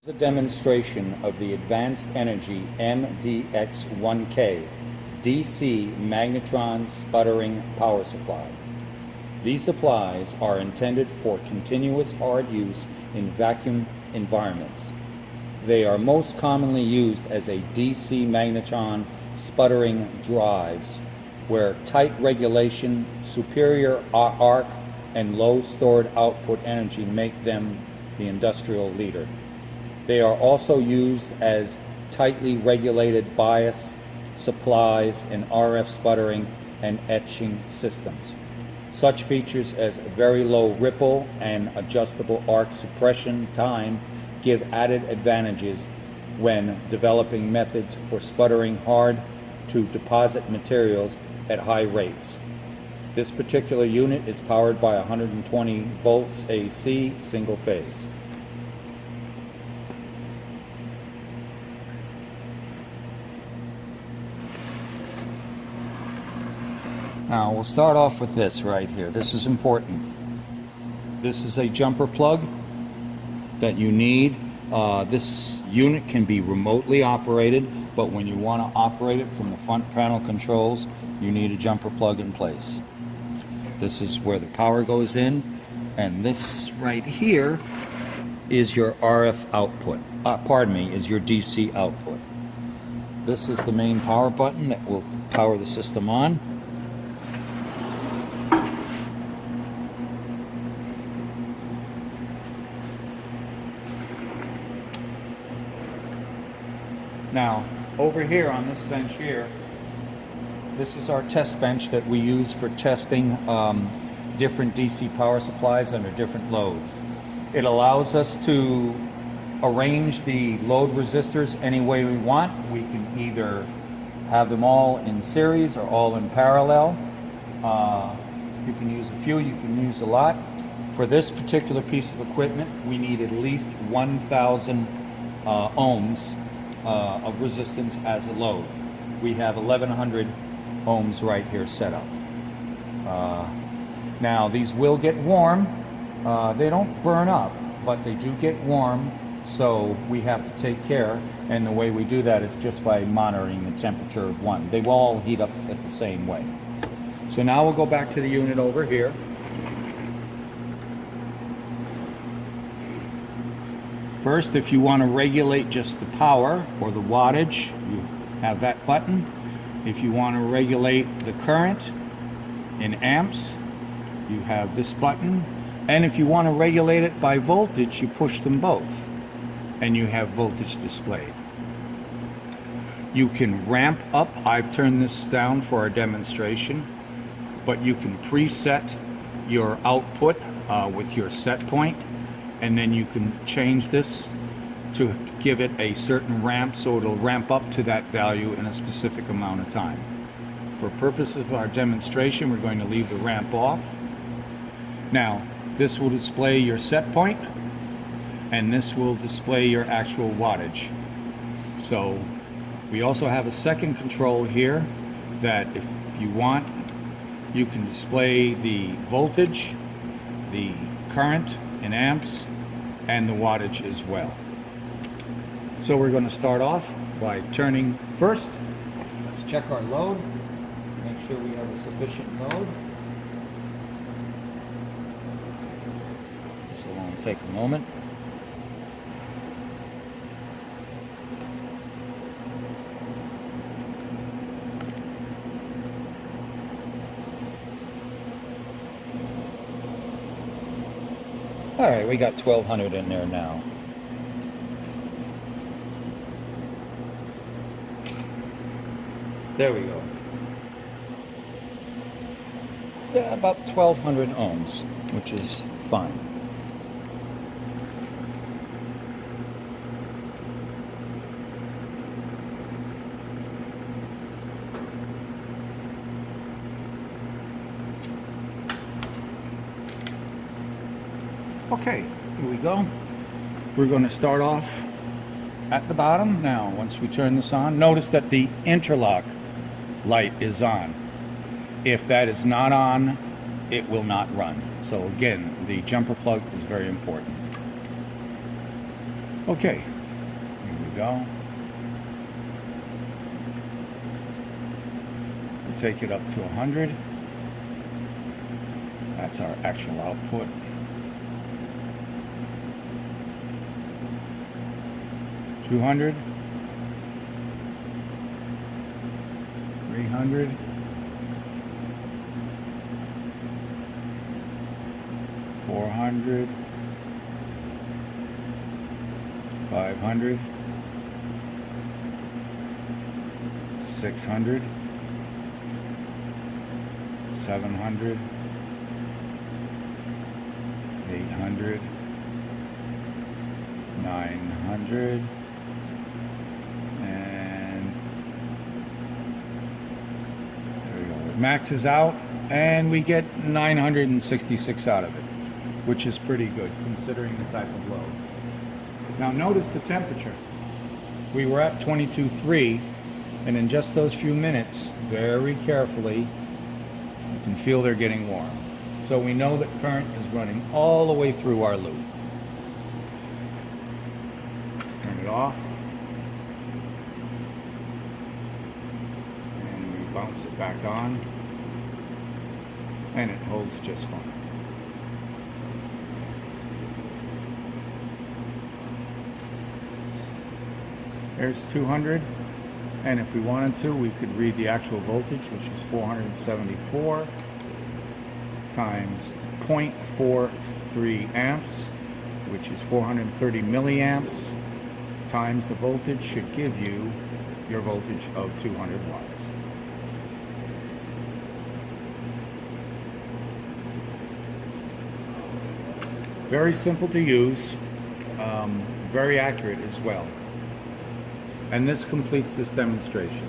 A demonstration of the Advanced Energy MDX 1K DC Magnetron sputtering power supply. These supplies are intended for continuous hard use in vacuum environments. They are most commonly used as a DC magnetron sputtering drives, where tight regulation, superior arc, and low stored output energy make them the industrial leader. They are also used as tightly regulated bias supplies in RF sputtering and etching systems. Such features as very low ripple and adjustable arc suppression time give added advantages when developing methods for sputtering hard to deposit materials at high rates. This particular unit is powered by 120 volts AC single phase. Now we'll start off with this right here. This is important. This is a jumper plug that you need. This unit can be remotely operated, but when you want to operate it from the front panel controls, you need a jumper plug in place. This is where the power goes in, and this right here is your RF output. Is your DC output. This is the main power button that will power the system on. Now, over here on this bench here, this is our test bench that we use for testing different DC power supplies under different loads. It allows us to arrange the load resistors any way we want. We can either have them all in series or all in parallel. You can use a few, you can use a lot. For this particular piece of equipment, we need at least 1,000 ohms of resistance as a load. We have 1100 ohms right here set up. Now these will get warm. They don't burn up, but they do get warm, so we have to take care, and the way we do that is just by monitoring the temperature of one. They will all heat up at the same way. So now we'll go back to the unit over here. First, if you want to regulate just the power or the wattage, you have that button. If you want to regulate the current in amps, you have this button. And if you want to regulate it by voltage, you push them both, and you have voltage displayed. You can ramp up. I've turned this down for our demonstration, but you can preset your output with your set point. And then you can change this to give it a certain ramp, so it'll ramp up to that value in a specific amount of time. For purposes of our demonstration, we're going to leave the ramp off. Now, this will display your set point, and this will display your actual wattage. So we also have a second control here that, if you want, you can display the voltage, the current in amps, and the wattage as well. So we're going to start off by turning first. Let's check our load, make sure we have a sufficient load. This will only take a moment. All right, we got 1200 in there now. There we go. Yeah, about 1200 ohms, which is fine. Okay, here we go. We're going to start off at the bottom. Now, once we turn this on, notice that the interlock light is on. If that is not on, it will not run. So again, the jumper plug is very important. Okay, we go. We'll take it up to 100. That's our actual output. 200. 300. 400. 500. 600. 700. 800. 900. And there we go. It maxes out and we get 966 out of it, which is pretty good considering the type of load. Now notice the temperature. We were at 22.3, and in just those few minutes, very carefully, you can feel they're getting warm. So we know that current is running all the way through our loop. Turn it off. And we bounce it back on. And it holds just fine. There's 200, and if we wanted to, we could read the actual voltage, which is 474 times 0.43 amps, which is 430 milliamps, times the voltage should give you your voltage of 200 watts. Very simple to use, very accurate as well. And this completes this demonstration.